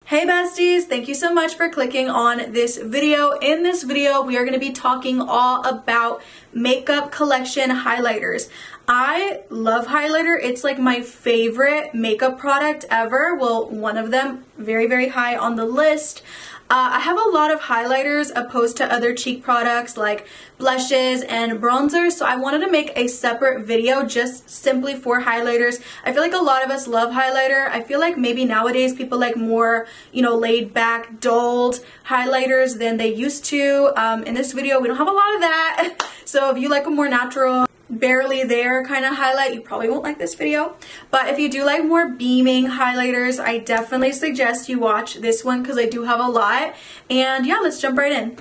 Hey besties, thank you so much for clicking on this video. In this video, we are going to be talking all about makeup collection highlighters. I love highlighter. It's like my favorite makeup product ever. Well, one of them, very, very high on the list. I have a lot of highlighters opposed to other cheek products like blushes and bronzers, so I wanted to make a separate video just simply for highlighters. I feel like a lot of us love highlighter. I feel like maybe nowadays people like more, laid back, dulled highlighters than they used to. In this video, we don't have a lot of that. So if you like a more natural, barely there kind of highlight, you probably won't like this video. But if you do like more beaming highlighters, I definitely suggest you watch this one because I do have a lot. And yeah, let's jump right in.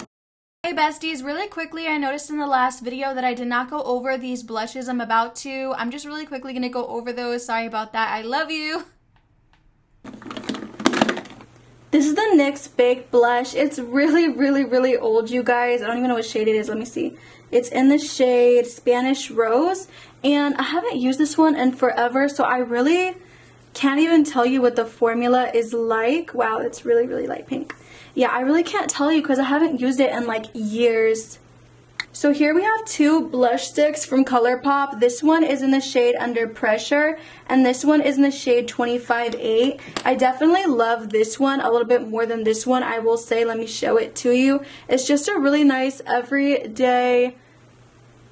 Hey besties, really quickly, I noticed in the last video that I did not go over these blushes I'm about to. I'm just really quickly going to go over those. Sorry about that. I love you. This is the NYX Big Blush. It's really, really, really old, you guys. I don't even know what shade it is. Let me see. It's in the shade Spanish Rose, and I haven't used this one in forever, so I really can't even tell you what the formula is like. Wow, it's really, really light pink. Yeah, I really can't tell you because I haven't used it in like years. So here we have two blush sticks from Colourpop. This one is in the shade Under Pressure, and this one is in the shade 25-8. I definitely love this one a little bit more than this one, I will say. Let me show it to you. It's just a really nice everyday,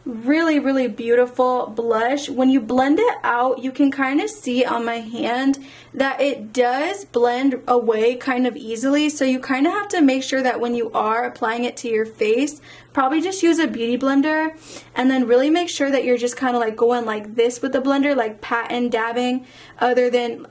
really, really beautiful blush. When you blend it out, you can kind of see on my hand that it does blend away kind of easily, so you kind of have to make sure that when you are applying it to your face, probably just use a beauty blender and then really make sure that you're just kind of like going like this with the blender, like pat and dabbing,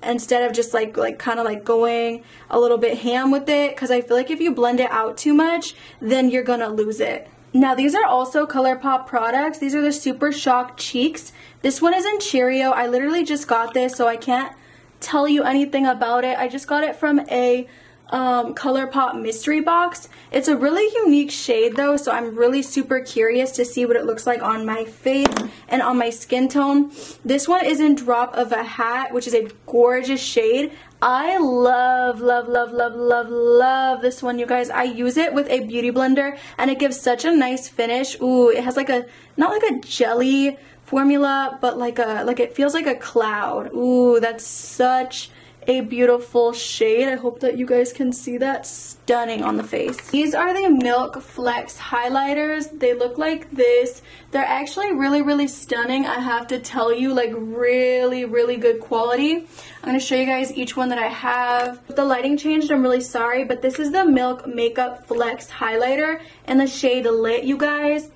instead of just like kind of like going a little bit ham with it, because I feel like if you blend it out too much, then you're gonna lose it. Now these are also Colourpop products. These are the Super Shock Cheeks. This one is in Cheerio. I literally just got this, so I can't tell you anything about it. I just got it from a Colourpop mystery box. It's a really unique shade though, so I'm really super curious to see what it looks like on my face and on my skin tone. This one is in Drop of a Hat, which is a gorgeous shade. I love, love, love, love, love, love this one, you guys. I use it with a beauty blender and it gives such a nice finish. Ooh, it has like a, not like a jelly formula, but like it feels like a cloud. Ooh, that's such a beautiful shade. I hope that you guys can see that. Stunning on the face. These are the Milk Flex highlighters. They look like this. They're actually really, really stunning. I have to tell you, like really, really good quality. I'm going to show you guys each one that I have. If the lighting changed, I'm really sorry, but this is the Milk Makeup Flex highlighter in the shade Lit, you guys.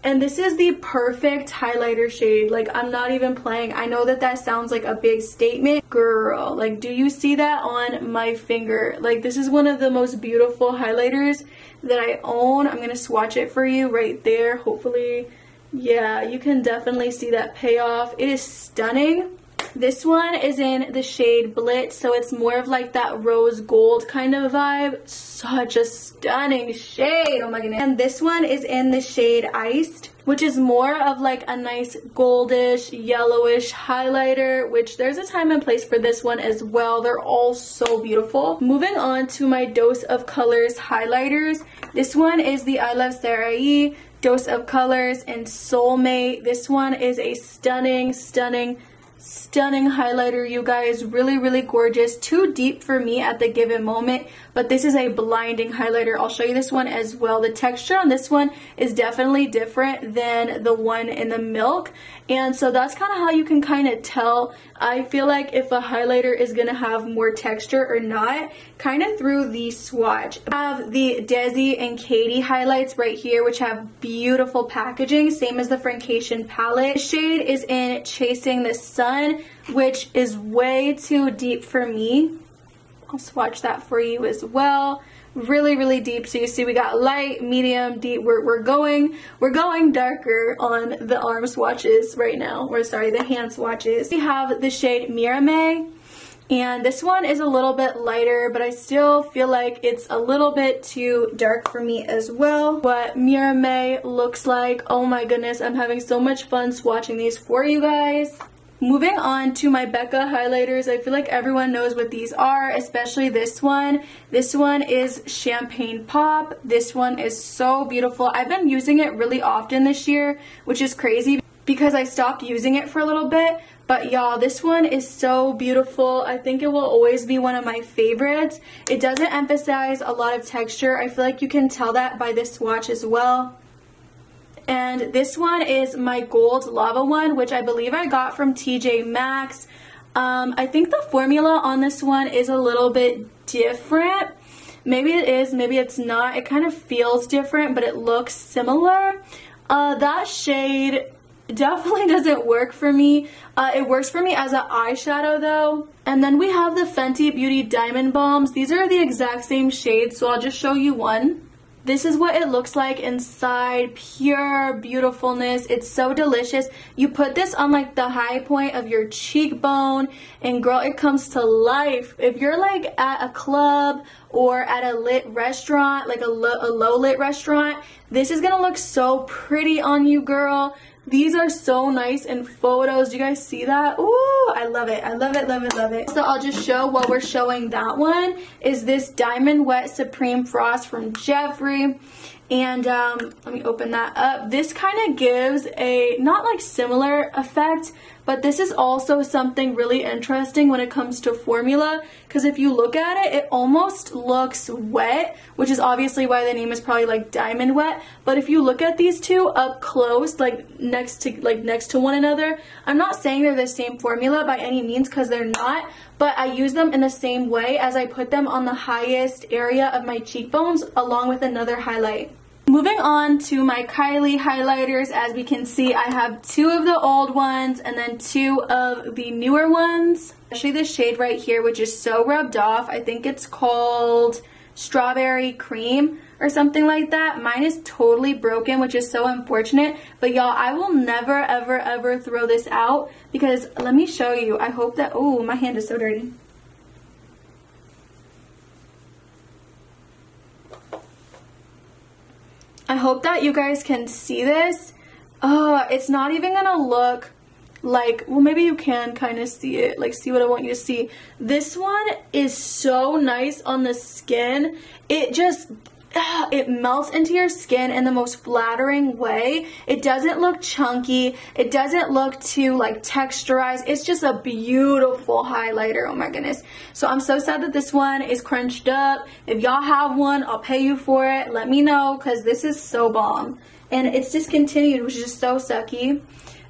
And this is the perfect highlighter shade. Like, I'm not even playing. I know that that sounds like a big statement. Girl, like, do you see that on my finger? Like, this is one of the most beautiful highlighters that I own. I'm going to swatch it for you right there. Hopefully, yeah, you can definitely see that payoff. It is stunning. This one is in the shade Blitz, so it's more of like that rose gold kind of vibe. Such a stunning shade, oh my goodness. And this one is in the shade Iced, which is more of like a nice goldish, yellowish highlighter, which there's a time and place for this one as well. They're all so beautiful. Moving on to my Dose of Colors highlighters. This one is the I Love Sarai Dose of Colors in Soulmate. This one is a stunning, stunning highlighter, you guys. Really, really gorgeous. Too deep for me at the given moment, but this is a blinding highlighter. I'll show you this one as well. The texture on this one is definitely different than the one in the Milk, and so that's kind of how you can kind of tell, I feel like, if a highlighter is gonna have more texture or not, kind of through the swatch. I have the Desi and Katie highlights right here, which have beautiful packaging, same as the Francation palette. The shade is in Chasing the Sun, which is way too deep for me. I'll swatch that for you as well. Really, really deep. So you see we got light, medium, deep. We're going darker on the arm swatches right now. Or sorry, the hand swatches. We have the shade Mirame, and this one is a little bit lighter, but I still feel like it's a little bit too dark for me as well. What Mirame looks like, oh my goodness, I'm having so much fun swatching these for you guys. Moving on to my Becca highlighters. I feel like everyone knows what these are, especially this one. This one is Champagne Pop. This one is so beautiful. I've been using it really often this year, which is crazy because I stopped using it for a little bit. But y'all, this one is so beautiful. I think it will always be one of my favorites. It doesn't emphasize a lot of texture. I feel like you can tell that by this swatch as well. And this one is my gold lava one, which I believe I got from TJ Maxx. I think the formula on this one is a little bit different. Maybe it is, maybe it's not. It kind of feels different, but it looks similar. That shade definitely doesn't work for me. It works for me as an eyeshadow though. And then we have the Fenty Beauty Diamond Balms. These are the exact same shade, so I'll just show you one. This is what it looks like inside. Pure beautifulness. It's so delicious. You put this on like the high point of your cheekbone and girl, it comes to life. If you're like at a club or at a lit restaurant, like a low lit restaurant, this is gonna look so pretty on you, girl. These are so nice in photos. Do you guys see that? Ooh, I love it. I love it, love it, love it. So I'll just show while we're showing that one is this Diamond Wet Supreme Frost from Jeffree. And let me open that up. This kind of gives a, not like similar effect, but this is also something really interesting when it comes to formula, because if you look at it, it almost looks wet, which is obviously why the name is probably like Diamond Wet. But if you look at these two up close, like next to one another, I'm not saying they're the same formula by any means, because they're not, but I use them in the same way as I put them on the highest area of my cheekbones along with another highlight. Moving on to my Kylie highlighters, as we can see, I have two of the old ones and then two of the newer ones. Especially this shade right here, which is so rubbed off. I think it's called Strawberry Cream or something like that. Mine is totally broken, which is so unfortunate. But y'all, I will never, ever, ever throw this out because let me show you. I hope that, oh, my hand is so dirty. I hope that you guys can see this. It's not even gonna look like, well, maybe you can kind of see it, like see what I want you to see. This one is so nice on the skin. It just, it melts into your skin in the most flattering way. It doesn't look chunky. It doesn't look too like texturized. It's just a beautiful highlighter. Oh my goodness. So I'm so sad that this one is crunched up. If y'all have one, I'll pay you for it. Let me know because this is so bomb. And it's discontinued, which is just so sucky.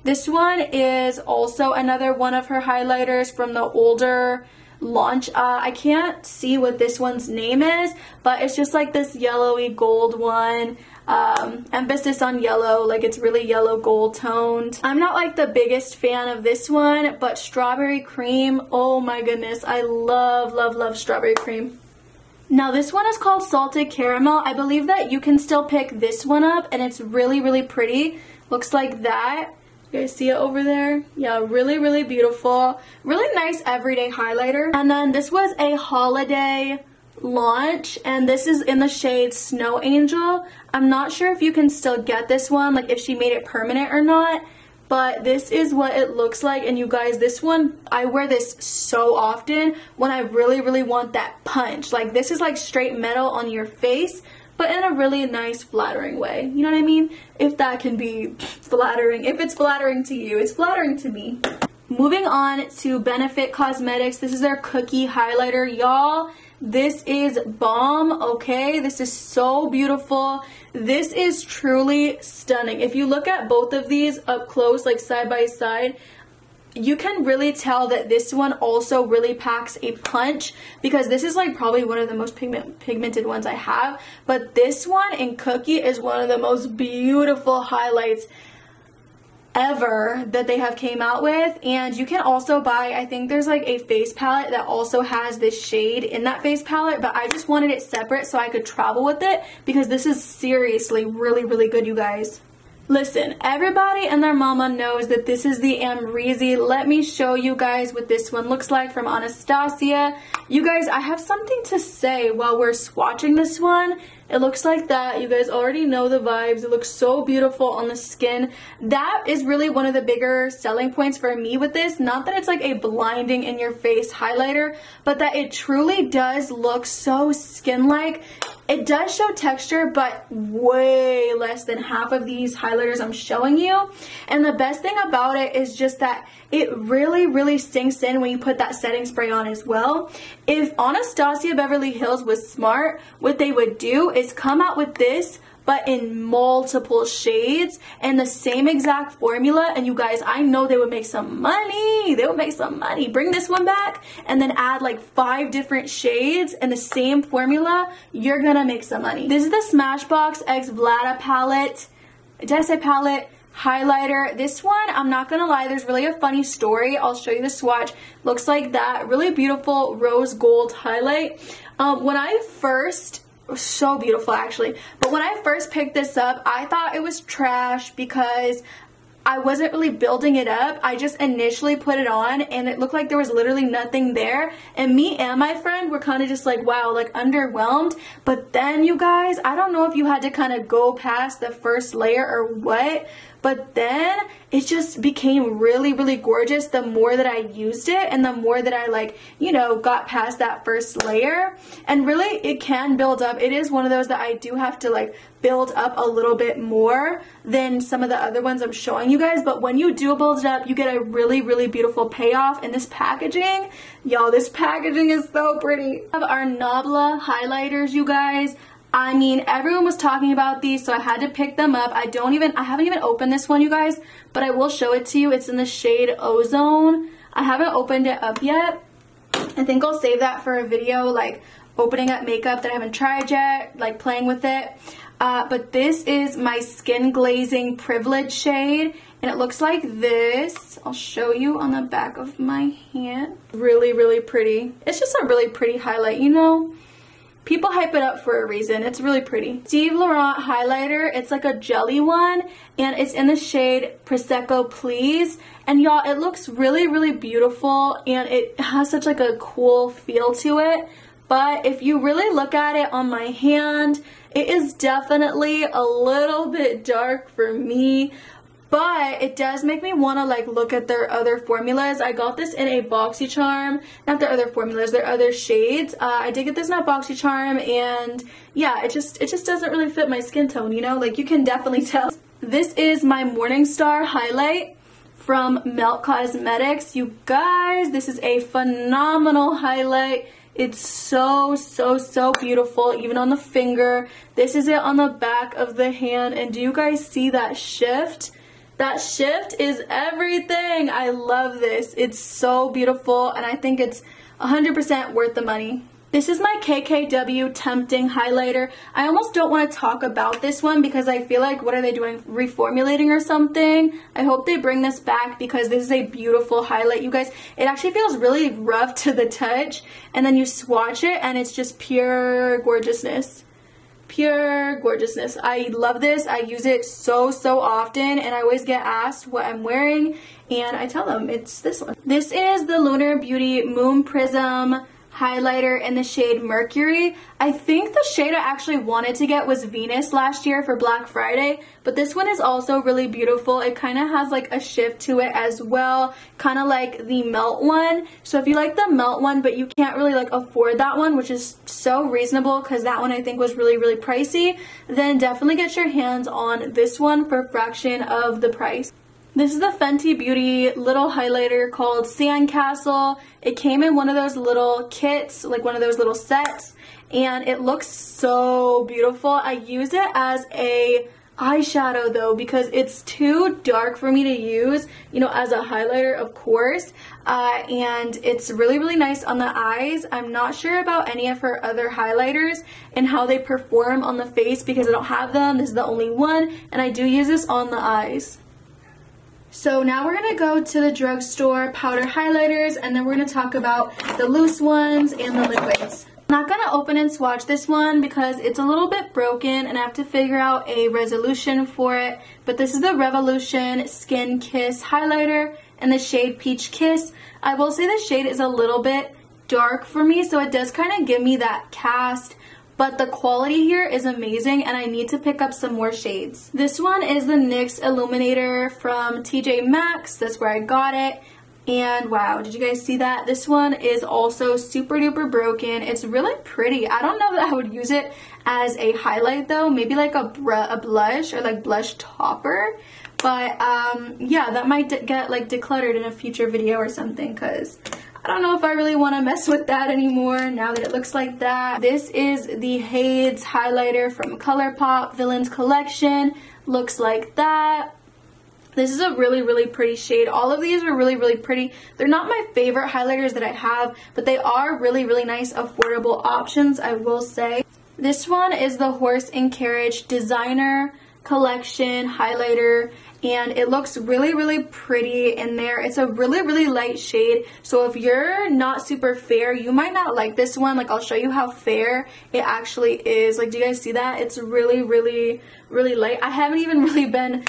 This one is also another one of her highlighters from the older launch. I can't see what this one's name is, but it's just like this yellowy gold one. Emphasis on yellow, like it's really yellow gold toned. I'm not like the biggest fan of this one, but Strawberry Cream, oh my goodness, I love, love, love Strawberry Cream. Now this one is called Salted Caramel. I believe that you can still pick this one up and it's really, really pretty. Looks like that. You guys see it over there? Yeah, really, really beautiful. Really nice everyday highlighter. And then this was a holiday launch, and this is in the shade Snow Angel. I'm not sure if you can still get this one, like if she made it permanent or not, but this is what it looks like. And you guys, this one, I wear this so often when I really, really want that punch. Like this is like straight metal on your face, but in a really nice, flattering way. You know what I mean? If that can be flattering. If it's flattering to you, it's flattering to me. Moving on to Benefit Cosmetics. This is their Cookie Highlighter. Y'all, this is bomb, okay? This is so beautiful. This is truly stunning. If you look at both of these up close, like side by side, you can really tell that this one also really packs a punch, because this is like probably one of the most pigmented ones I have, but this one in Cookie is one of the most beautiful highlights ever that they have came out with. And you can also buy, I think there's like a face palette that also has this shade in that face palette, but I just wanted it separate so I could travel with it because this is seriously really, really good, you guys. Listen, everybody and their mama knows that this is the Amrezy. Let me show you guys what this one looks like from Anastasia. You guys, I have something to say while we're swatching this one, It looks like that. You guys already know the vibes. It looks so beautiful on the skin. That is really one of the bigger selling points for me with this. Not that it's like a blinding in your face highlighter, but that it truly does look so skin-like. It does show texture, but way less than half of these highlighters I'm showing you. And the best thing about it is just that it really, really sinks in when you put that setting spray on as well. If Anastasia Beverly Hills was smart, what they would do is come out with this, but in multiple shades and the same exact formula. And you guys, I know they would make some money. They would make some money. Bring this one back and then add like 5 different shades and the same formula. You're gonna make some money. This is the Smashbox X Vlada palette, Desi palette highlighter. This one, I'm not gonna lie, there's really a funny story. I'll show you the swatch. Looks like that. Really beautiful rose gold highlight. When I first, so beautiful actually, but when I first picked this up, I thought it was trash because I wasn't really building it up. I just initially put it on and it looked like there was literally nothing there, and me and my friend were kind of just like, wow, like underwhelmed. But then you guys, I don't know if you had to kind of go past the first layer or what, but then it just became really, really gorgeous the more that I used it and the more that I, like, you know, got past that first layer. And really, it can build up. It is one of those that I do have to, like, build up a little bit more than some of the other ones I'm showing you guys. But when you do build it up, you get a really, really beautiful payoff. And this packaging, y'all, this packaging is so pretty. We have our Nabla highlighters, you guys. I mean, everyone was talking about these, so I had to pick them up. I haven't even opened this one, you guys, but I will show it to you. It's in the shade Ozone. I haven't opened it up yet. I think I'll save that for a video, like opening up makeup that I haven't tried yet, like playing with it. But this is my Skin Glazing Privilege shade, and it looks like this. I'll show you on the back of my hand. Really, really pretty. It's just a really pretty highlight, you know? People hype it up for a reason. It's really pretty. Steve Laurent highlighter. It's like a jelly one, and it's in the shade Prosecco Please. And y'all, it looks really, really beautiful, and it has such like a cool feel to it. But if you really look at it on my hand, it is definitely a little bit dark for me. But it does make me want to like look at their other formulas. I got this in a BoxyCharm, not their other formulas, their other shades. I did get this in a BoxyCharm, and yeah, it just doesn't really fit my skin tone, you know, like you can definitely tell. This is my Morningstar highlight from Melt Cosmetics. You guys, this is a phenomenal highlight. It's so, so, so beautiful, even on the finger. This is it on the back of the hand, and do you guys see that shift? That shift is everything. I love this. It's so beautiful, and I think it's 100% worth the money. This is my Kkw Tempting Highlighter. I almost don't want to talk about this one because I feel like, what are they doing? Reformulating or something? I hope they bring this back because this is a beautiful highlight, you guys. It actually feels really rough to the touch, and then you swatch it and it's just pure gorgeousness. Pure gorgeousness. I love this. I use it so often, and I always get asked what I'm wearing, and I tell them it's this one. This is the Lunar Beauty Moon Prism highlighter in the shade Mercury. I think the shade I actually wanted to get was Venus last year for Black Friday, but this one is also really beautiful. It kind of has like a shift to it as well, kind of like the Melt one. So if you like the Melt one but you can't really like afford that one, which is so reasonable because that one I think was really, really pricey, then definitely get your hands on this one for a fraction of the price. This is the Fenty Beauty little highlighter called Sandcastle. It came in one of those little kits, like one of those little sets, and it looks so beautiful. I use it as a eyeshadow though because it's too dark for me to use, you know, as a highlighter, of course, and it's really, really nice on the eyes. I'm not sure about any of her other highlighters and how they perform on the face because I don't have them. This is the only one, and I do use this on the eyes. So now we're going to go to the drugstore powder highlighters, and then we're going to talk about the loose ones and the liquids. I'm not going to open and swatch this one because it's a little bit broken and I have to figure out a resolution for it. But this is the Revolution Skin Kiss highlighter in the shade Peach Kiss. I will say the shade is a little bit dark for me, so it does kind of give me that cast but the quality here is amazing and I need to pick up some more shades. This one is the NYX Illuminator from TJ Maxx. That's where I got it. And wow, did you guys see that? This one is also super duper broken. It's really pretty. I don't know that I would use it as a highlight though. Maybe like a blush or like blush topper. But yeah, that might get like decluttered in a future video or something, because I don't know if I really want to mess with that anymore now that it looks like that. This is the Haze highlighter from Colourpop Villains Collection. Looks like that. This is a really, really pretty shade. All of these are really, really pretty. They're not my favorite highlighters that I have, but they are really, really nice, affordable options, I will say. This one is the Horse and Carriage Designer Collection highlighter, and it looks really, really pretty in there. It's a really, really light shade, so if you're not super fair, you might not like this one. Like, I'll show you how fair it actually is. Like, do you guys see that? It's really, really, really light. I haven't even really been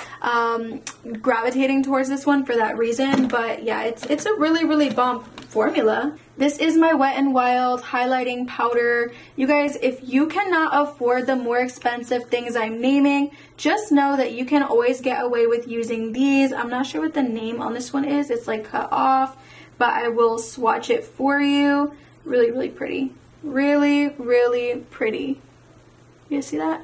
gravitating towards this one for that reason, but yeah, it's a really, really bomb formula. This is my Wet n Wild highlighting powder. You guys, if you cannot afford the more expensive things I'm naming, just know that you can always get away with using these. I'm not sure what the name on this one is. It's like cut off, but I will swatch it for you. Really, really pretty. Really, really pretty. You guys see that?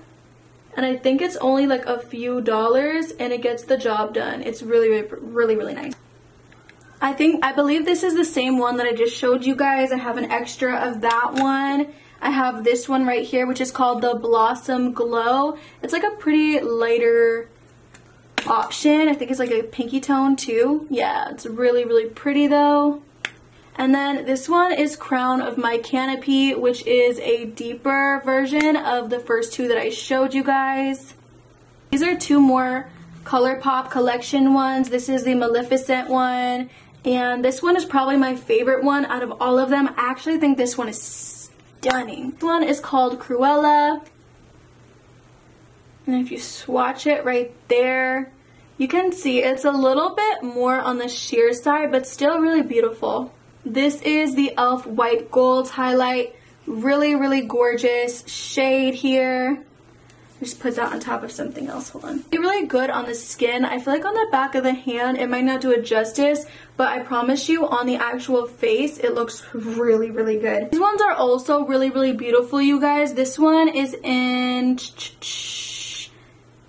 And I think it's only like a few dollars and it gets the job done. It's really, really, really, really nice. I believe this is the same one that I just showed you guys. I have an extra of that one. I have this one right here, which is called the Blossom Glow. It's like a pretty lighter option. I think it's like a pinky tone too. Yeah, it's really, really pretty though. And then this one is Crown of My Canopy, which is a deeper version of the first two that I showed you guys. These are two more Colourpop collection ones. This is the Maleficent one. And this one is probably my favorite one out of all of them. I actually think this one is stunning. This one is called Cruella. And if you swatch it right there, you can see it's a little bit more on the sheer side, but still really beautiful. This is the e.l.f. White Gold highlight. Really, really gorgeous shade here. Just put that on top of something else. Hold on. It's really good on the skin. I feel like on the back of the hand it might not do it justice, but I promise you on the actual face it looks really, really good. These ones are also really, really beautiful, you guys. This one is in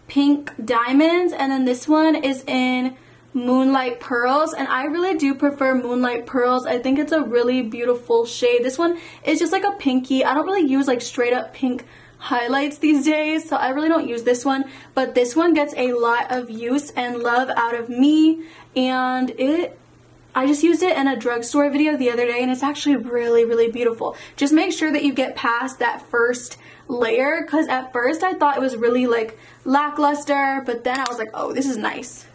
Pink Diamonds, and then this one is in Moonlight Pearls, and I really do prefer Moonlight Pearls. I think it's a really beautiful shade. This one is just like a pinky. I don't really use like straight up pink highlights these days, so I really don't use this one, but this one gets a lot of use and love out of me, and I just used it in a drugstore video the other day, and it's actually really, really beautiful. Just make sure that you get past that first layer, because at first I thought it was really like lackluster, but then I was like, oh, this is nice.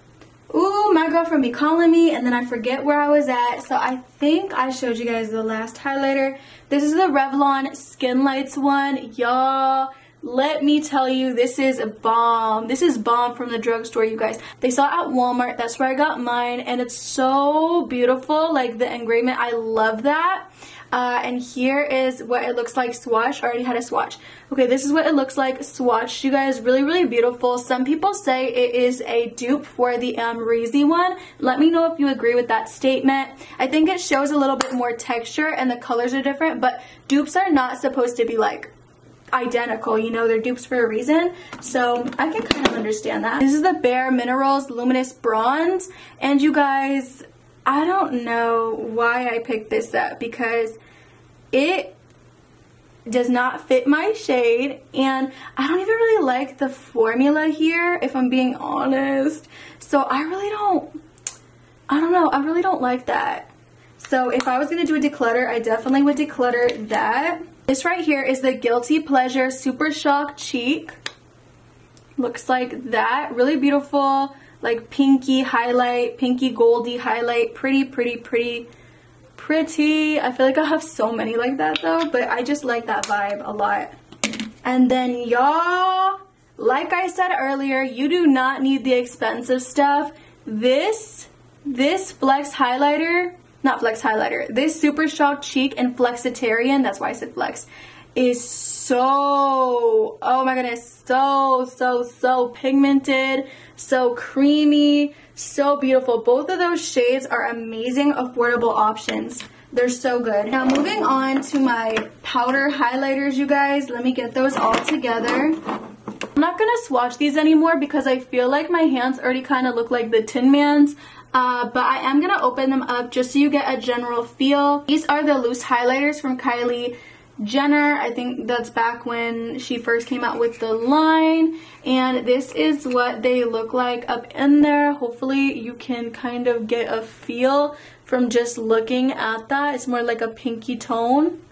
Ooh, my girlfriend be calling me, and then I forget where I was at. So I think I showed you guys the last highlighter. This is the Revlon Skin Lights one. Y'all, let me tell you, this is a bomb. This is bomb from the drugstore, you guys. They saw it at Walmart. That's where I got mine, and it's so beautiful. Like the engraving, I love that. And here is what it looks like swatched. I already had a swatch. Okay, this is what it looks like swatched, you guys. Really, really beautiful. Some people say it is a dupe for the Amrezy one. Let me know if you agree with that statement. I think it shows a little bit more texture and the colors are different, but dupes are not supposed to be like identical, you know, they're dupes for a reason, so I can kind of understand that. This is the Bare Minerals Luminous Bronze, and you guys, I don't know why I picked this up because it does not fit my shade, and I don't even really like the formula here, if I'm being honest. So I don't know, I really don't like that. So if I was going to do a declutter, I definitely would declutter that. This right here is the Guilty Pleasure Super Shock Cheek. Looks like that. Really beautiful, like pinky highlight, pinky goldy highlight. Pretty, pretty, pretty, pretty. I feel like I have so many like that though, but I just like that vibe a lot. And then y'all, like I said earlier, you do not need the expensive stuff. This Flex highlighter, not Flex highlighter, this Super Shock Cheek in Flexitarian, that's why I said Flex, is so, oh my goodness, so pigmented, so creamy, so beautiful. Both of those shades are amazing, affordable options. They're so good. Now moving on to my powder highlighters, you guys. Let me get those all together. I'm not gonna swatch these anymore because I feel like my hands already kind of look like the Tin Man's. But I am gonna open them up just so you get a general feel. These are the loose highlighters from Kylie Jenner. I think that's back when she first came out with the line, and this is what they look like up in there. Hopefully you can kind of get a feel from just looking at that. It's more like a pinky tone.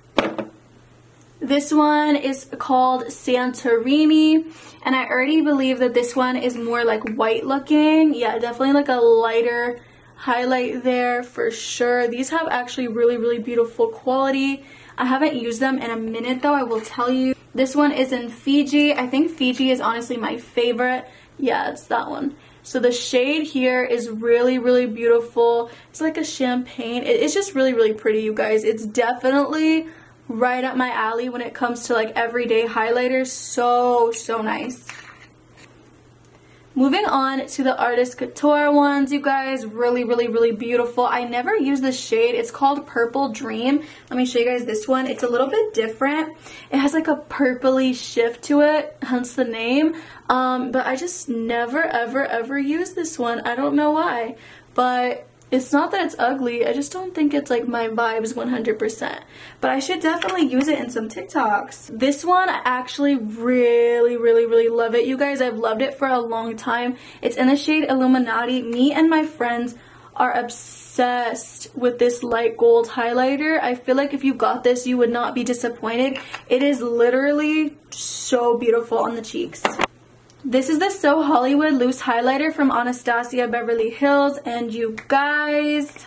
This one is called Santorini, and I already believe that this one is more like white looking. Yeah, definitely like a lighter highlight there for sure. These have actually really beautiful quality. I haven't used them in a minute though, I will tell you. This one is in Fiji. I think Fiji is honestly my favorite. Yeah, it's that one. So the shade here is really beautiful. It's like a champagne. It's just really pretty, you guys. It's definitely right up my alley when it comes to like everyday highlighters. So nice. Moving on to the Artist Couture ones, you guys. Really beautiful. I never use this shade. It's called Purple Dream. Let me show you guys this one. It's a little bit different. It has like a purpley shift to it, hence the name. But I just never ever use this one. I don't know why, but it's not that it's ugly. I just don't think it's like my vibes 100%. But I should definitely use it in some TikToks. This one, I actually really love it, you guys. I've loved it for a long time. It's in the shade Illuminati. Me and my friends are obsessed with this light gold highlighter. I feel like if you got this, you would not be disappointed. It is literally so beautiful on the cheeks. This is the So Hollywood loose highlighter from Anastasia Beverly Hills, and you guys,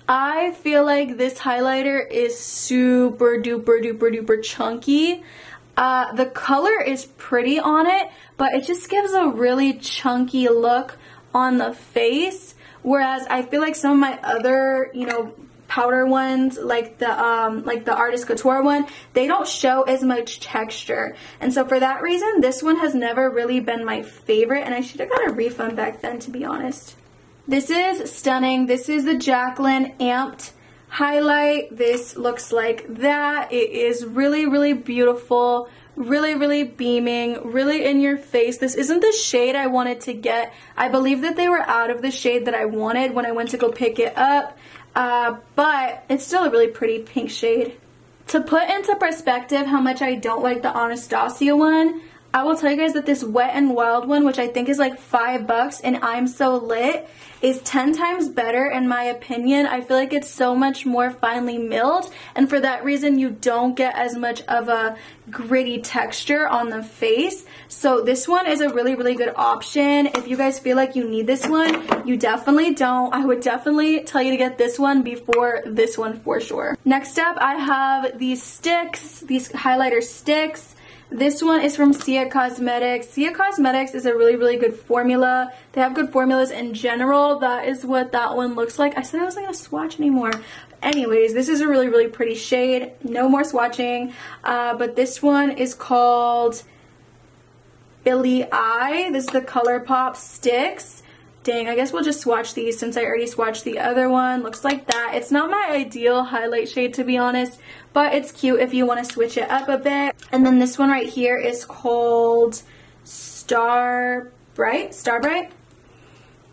I feel like this highlighter is super duper chunky. The color is pretty on it, but it just gives a really chunky look on the face, whereas I feel like some of my other, you know, powder ones, like the Artist Couture one, they don't show as much texture. And so for that reason, this one has never really been my favorite, and I should have got a refund back then, to be honest. This is stunning. This is the Jaclyn Amped highlight. This looks like that. It is really beautiful, really beaming, really in your face. This isn't the shade I wanted to get. I believe that they were out of the shade that I wanted when I went to go pick it up. But it's still a really pretty pink shade. To put into perspective how much I don't like the Anastasia one, I will tell you guys that this Wet n Wild one, which I think is like $5, and I'm So Lit, is 10 times better in my opinion. I feel like it's so much more finely milled, and for that reason you don't get as much of a gritty texture on the face. So this one is a really good option. If you guys feel like you need this one, you definitely don't. I would definitely tell you to get this one before this one for sure. Next up, I have these sticks, these highlighter sticks. This one is from Sia Cosmetics. Sia Cosmetics is a really good formula. They have good formulas in general. That is what that one looks like. I said I wasn't going to swatch anymore. Anyways, this is a really pretty shade. No more swatching. But this one is called Billie Eye. This is the Colourpop sticks. Dang, I guess we'll just swatch these since I already swatched the other one. Looks like that. It's not my ideal highlight shade, to be honest, but it's cute if you want to switch it up a bit. And then this one right here is called Star Bright.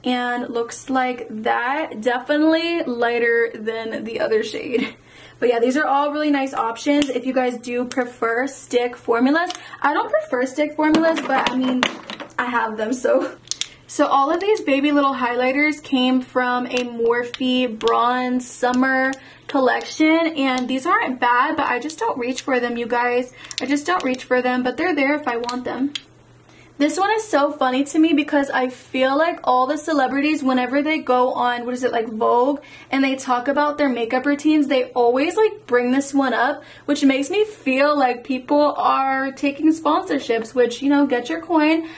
And looks like that. Definitely lighter than the other shade. But yeah, these are all really nice options if you guys do prefer stick formulas. I don't prefer stick formulas, but I mean, I have them, so... So all of these baby little highlighters came from a Morphe Bronze Summer collection, and these aren't bad, but I just don't reach for them, you guys. I just don't reach for them, but they're there if I want them. This one is so funny to me because I feel like all the celebrities, whenever they go on, what is it, like Vogue, and they talk about their makeup routines, they always like bring this one up, which makes me feel like people are taking sponsorships, which, you know, get your coin.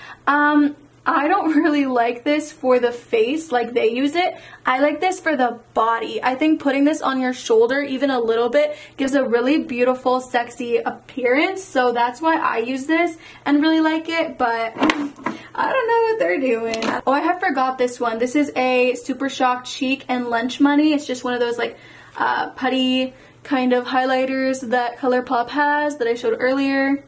I don't really like this for the face like they use it. I like this for the body. I think putting this on your shoulder even a little bit gives a really beautiful, sexy appearance. So that's why I use this and really like it, but I don't know what they're doing. Oh, I have forgot this one. This is a Super Shock Cheek and Lunch Money. It's just one of those like putty kind of highlighters that Colourpop has that I showed earlier.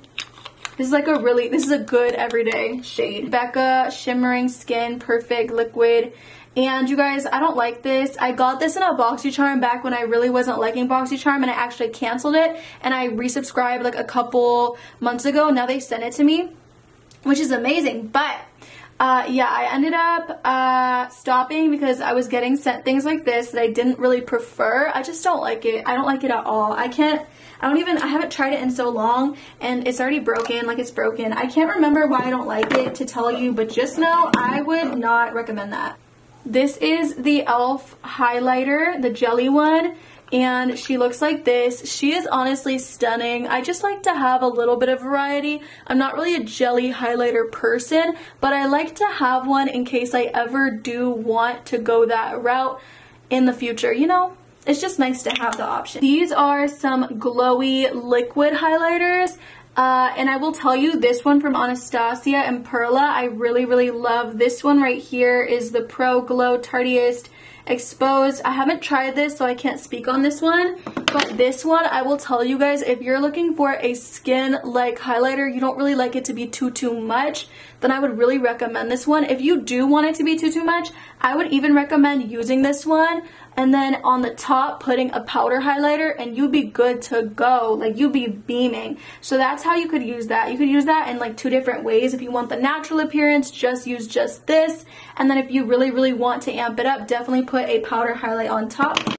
This is like this is a good everyday shade. Becca Shimmering Skin Perfect Liquid. And you guys, I don't like this. I got this in a BoxyCharm back when I really wasn't liking BoxyCharm, and I actually canceled it. And I resubscribed like a couple months ago. Now they sent it to me, which is amazing. But yeah, I ended up stopping because I was getting sent things like this that I didn't really prefer. I just don't like it. I don't like it at all. I haven't tried it in so long, and it's already broken, like it's broken. I can't remember why I don't like it to tell you, but just know I would not recommend that. This is the e.l.f. highlighter, the jelly one, and she looks like this. She is honestly stunning. I just like to have a little bit of variety. I'm not really a jelly highlighter person, but I like to have one in case I ever do want to go that route in the future, you know? It's just nice to have the option. These are some glowy liquid highlighters. And I will tell you, this one from Anastasia and Perla, I really, really love. This one right here is the Pro Glow Tardiest Exposed. I haven't tried this, so I can't speak on this one. But this one, I will tell you guys, if you're looking for a skin-like highlighter, you don't really like it to be too much, then I would really recommend this one. If you do want it to be too much, I would even recommend using this one and then on the top putting a powder highlighter, and you'd be good to go. Like, you'd be beaming. So that's how you could use that. You could use that in like 2 different ways. If you want the natural appearance, just use just this. And then if you really, really want to amp it up, definitely put a powder highlight on top.